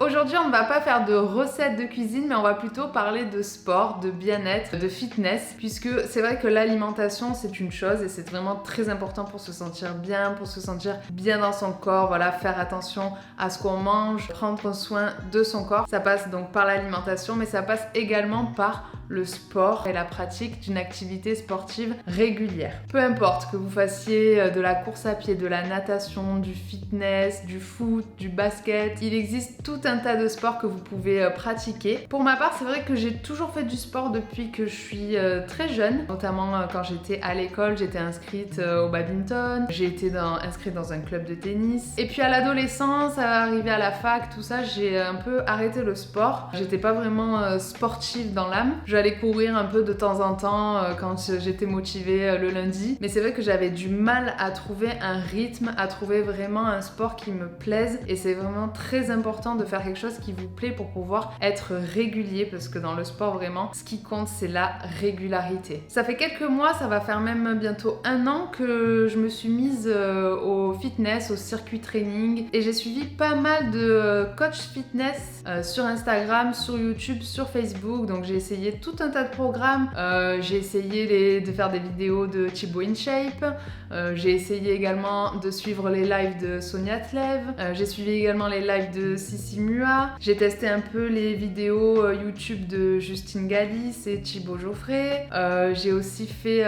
Aujourd'hui, on ne va pas faire de recettes de cuisine, mais on va plutôt parler de sport, de bien-être, de fitness, puisque c'est vrai que l'alimentation, c'est une chose et c'est vraiment très important pour se sentir bien dans son corps, voilà, faire attention à ce qu'on mange, prendre soin de son corps. Ça passe donc par l'alimentation, mais ça passe également par le sport et la pratique d'une activité sportive régulière. Peu importe que vous fassiez de la course à pied, de la natation, du fitness, du foot, du basket, il existe tout un tas de sports que vous pouvez pratiquer. Pour ma part, c'est vrai que j'ai toujours fait du sport depuis que je suis très jeune, notamment quand j'étais à l'école, j'étais inscrite au badminton, j'ai été inscrite dans un club de tennis. Et puis à l'adolescence, arrivé à la fac, tout ça, j'ai un peu arrêté le sport. J'étais pas vraiment sportive dans l'âme. J'allais courir un peu de temps en temps quand j'étais motivée le lundi. Mais c'est vrai que j'avais du mal à trouver un rythme, à trouver vraiment un sport qui me plaise. Et c'est vraiment très important de faire quelque chose qui vous plaît pour pouvoir être régulier, parce que dans le sport vraiment, ce qui compte, c'est la régularité. Ça fait quelques mois, ça va faire même bientôt 1 an que je me suis mise au fitness, au circuit training, et j'ai suivi pas mal de coach fitness sur Instagram, sur YouTube, sur Facebook. Donc j'ai essayé tout un tas de programmes. J'ai essayé de faire des vidéos de Thibaut InShape. J'ai essayé également de suivre les lives de Sonia Tlev. J'ai suivi également les lives de Sissi Mua. J'ai testé un peu les vidéos YouTube de Justine Galis et Thibaut Geoffrey. J'ai aussi fait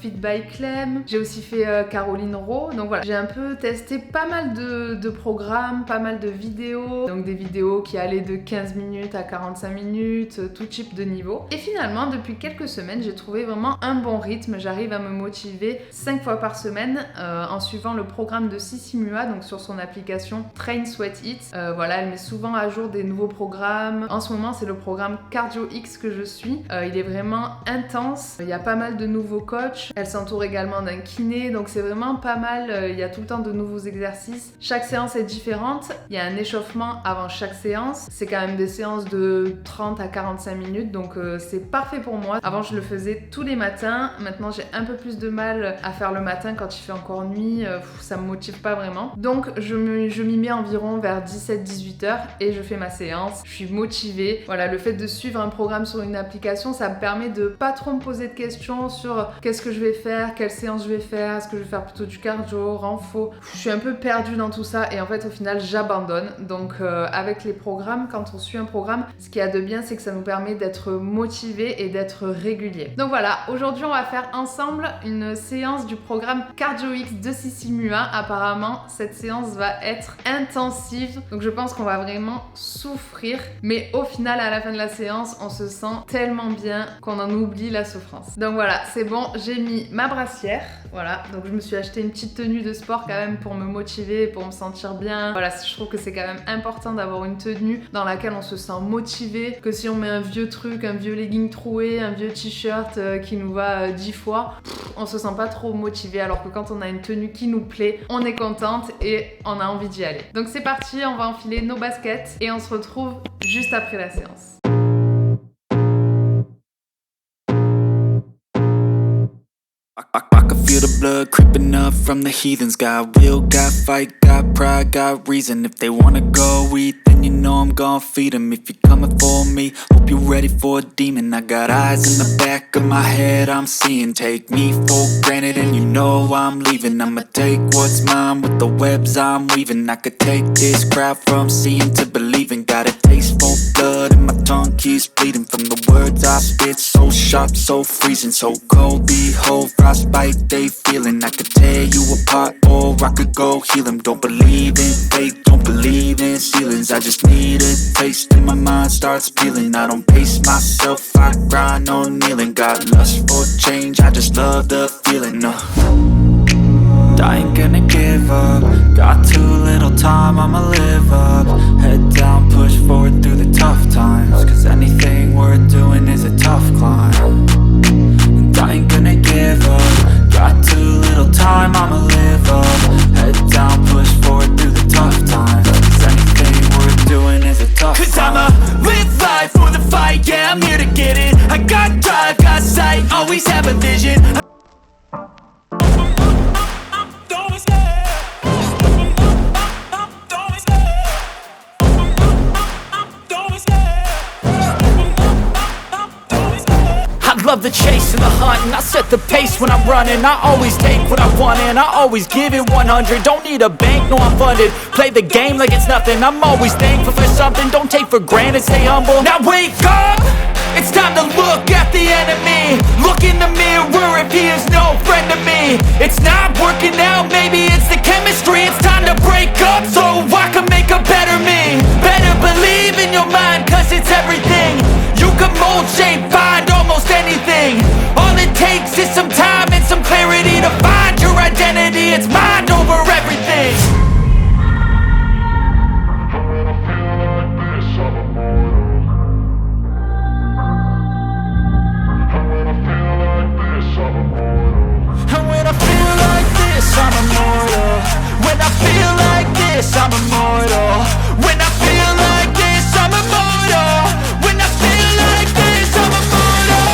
Fit by Clem. J'ai aussi fait Caroline Rowe. Donc voilà, j'ai un peu testé pas mal de programmes, pas mal de vidéos. Donc des vidéos qui allaient de 15 minutes à 45 minutes, tout type de niveau. Et finalement, depuis quelques semaines, j'ai trouvé vraiment un bon rythme. J'arrive à me motiver 5 fois par semaine en suivant le programme de Sissi Mua, donc sur son application Train Sweat Eat. Voilà, elle met souvent à jour des nouveaux programmes. En ce moment, c'est le programme Cardio X que je suis. Il est vraiment intense. Il y a pas mal de nouveaux coachs. Elle s'entoure également d'un kiné, donc c'est vraiment pas mal. Il y a tout le temps de nouveaux exercices. Chaque séance est différente. Il y a un échauffement avant chaque séance. C'est quand même des séances de 30 à 45 minutes, donc c'est parfait pour moi. Avant, je le faisais tous les matins. Maintenant, j'ai un peu plus de mal à faire le matin quand il fait encore nuit. Ça me motive pas vraiment. Donc, je m'y mets environ vers 17-18 heures et je fais ma séance. Je suis motivée. Voilà, le fait de suivre un programme sur une application, ça me permet de pas trop me poser de questions sur qu'est-ce que je vais faire, quelle séance je vais faire, est-ce que je vais faire plutôt du cardio, renfo. Je suis un peu perdue dans tout ça et en fait, au final, j'abandonne. Donc, avec les programmes, quand on suit un programme, ce qu'il y a de bien, c'est que ça nous permet d'être motivé et d'être régulier. Donc voilà, aujourd'hui, on va faire ensemble une séance du programme Cardio X de Sissi Mua. Apparemment, cette séance va être intensive, donc je pense qu'on va vraiment souffrir, mais au final, à la fin de la séance, on se sent tellement bien qu'on en oublie la souffrance. Donc voilà, c'est bon, j'ai mis ma brassière, voilà, donc je me suis acheté une petite tenue de sport quand même pour me motiver, pour me sentir bien. Voilà, je trouve que c'est quand même important d'avoir une tenue dans laquelle on se sent motivé, que si on met un vieux truc, un vieux legging troué, un vieux t-shirt qui nous va 10 fois, on se sent pas trop motivé, alors que quand on a une tenue qui nous plaît, on est contente et on a envie d'y aller. Donc c'est parti, on va enfiler nos baskets et on se retrouve juste après la séance. I can feel the blood creeping up from the heathens. Got will, got fight, got pride, got reason. If they wanna go eat, then you know I'm gon' feed them. If you're coming for me, hope you're ready for a demon. I got eyes in the back of my head, I'm seeing. Take me for granted and you know I'm leaving. I'ma take what's mine with the webs I'm weaving. I could take this crowd from seeing to believing. Got a taste for blood and my tongue keeps bleeding. From the words I spit, so sharp, so freezing. So cold, behold, frostbite they feeling. I could tear you apart or I could go heal them. Don't believe in fate, don't believe in ceilings. I just need a taste and my mind starts peeling. I don't pace myself, I grind on kneeling. Got lust for change, I just love the feeling. I ain't gonna give up. Got too little time, I'ma live up. Head down, push forward through the tough times. Cause anything worth doing is a tough climb. And I ain't gonna give up. Got too little time, I'ma live up. Head down, push forward through the tough times. Cause anything worth doing is a tough climb. Cause I'ma live life for the fight, yeah, I'm here to get it. I got drive, got sight, always have a vision. love the chase and the hunt, and I set the pace when I'm running. I always take what I want and I always give it 100. Don't need a bank, no I'm funded. Play the game like it's nothing. I'm always thankful for something. Don't take for granted, stay humble. Now wake up! It's time to look at the enemy. Look in the mirror if he is no friend to me. It's not working out, maybe it's the chemistry. It's time to break up so I can make a better me. Better believe in your mind, cause it's everything. You can mold, shape, find almost anything. All it takes is some time and some clarity to find your identity. It's mind over everything. And when I feel like this, I'm immortal. When I feel like this, I'm immortal. When I feel like this, I'm immortal. When I feel like this, I'm immortal.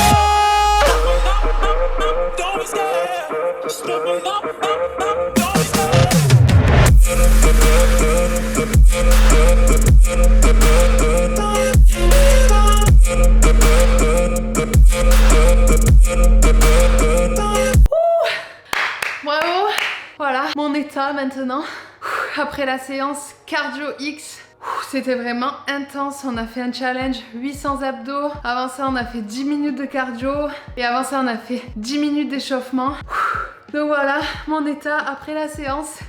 Don't Bravo! Voilà, mon état maintenant. Après la séance Cardio X, c'était vraiment intense. On a fait un challenge 800 abdos. Avant ça, on a fait 10 minutes de cardio. Et avant ça, on a fait 10 minutes d'échauffement. Donc voilà, mon état après la séance.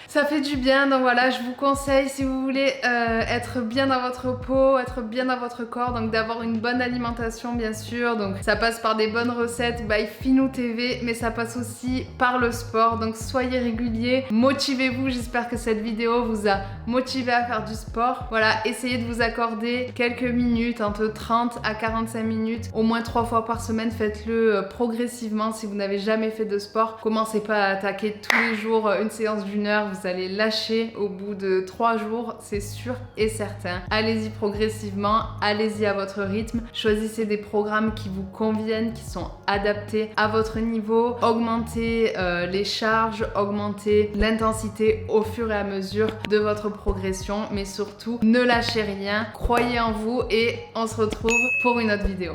Ça fait du bien, donc voilà, je vous conseille si vous voulez être bien dans votre peau, être bien dans votre corps, donc d'avoir une bonne alimentation bien sûr, donc ça passe par des bonnes recettes by Finou TV, mais ça passe aussi par le sport, donc soyez réguliers, motivez-vous, j'espère que cette vidéo vous a motivé à faire du sport. Voilà, essayez de vous accorder quelques minutes, entre 30 à 45 minutes, au moins 3 fois par semaine, faites-le progressivement si vous n'avez jamais fait de sport. Commencez pas à attaquer tous les jours une séance d'1 heure, vous allez lâcher au bout de 3 jours, c'est sûr et certain. Allez-y progressivement, allez-y à votre rythme, choisissez des programmes qui vous conviennent, qui sont adaptés à votre niveau, augmentez les charges, augmentez l'intensité au fur et à mesure de votre progression, mais surtout ne lâchez rien, croyez en vous et on se retrouve pour une autre vidéo.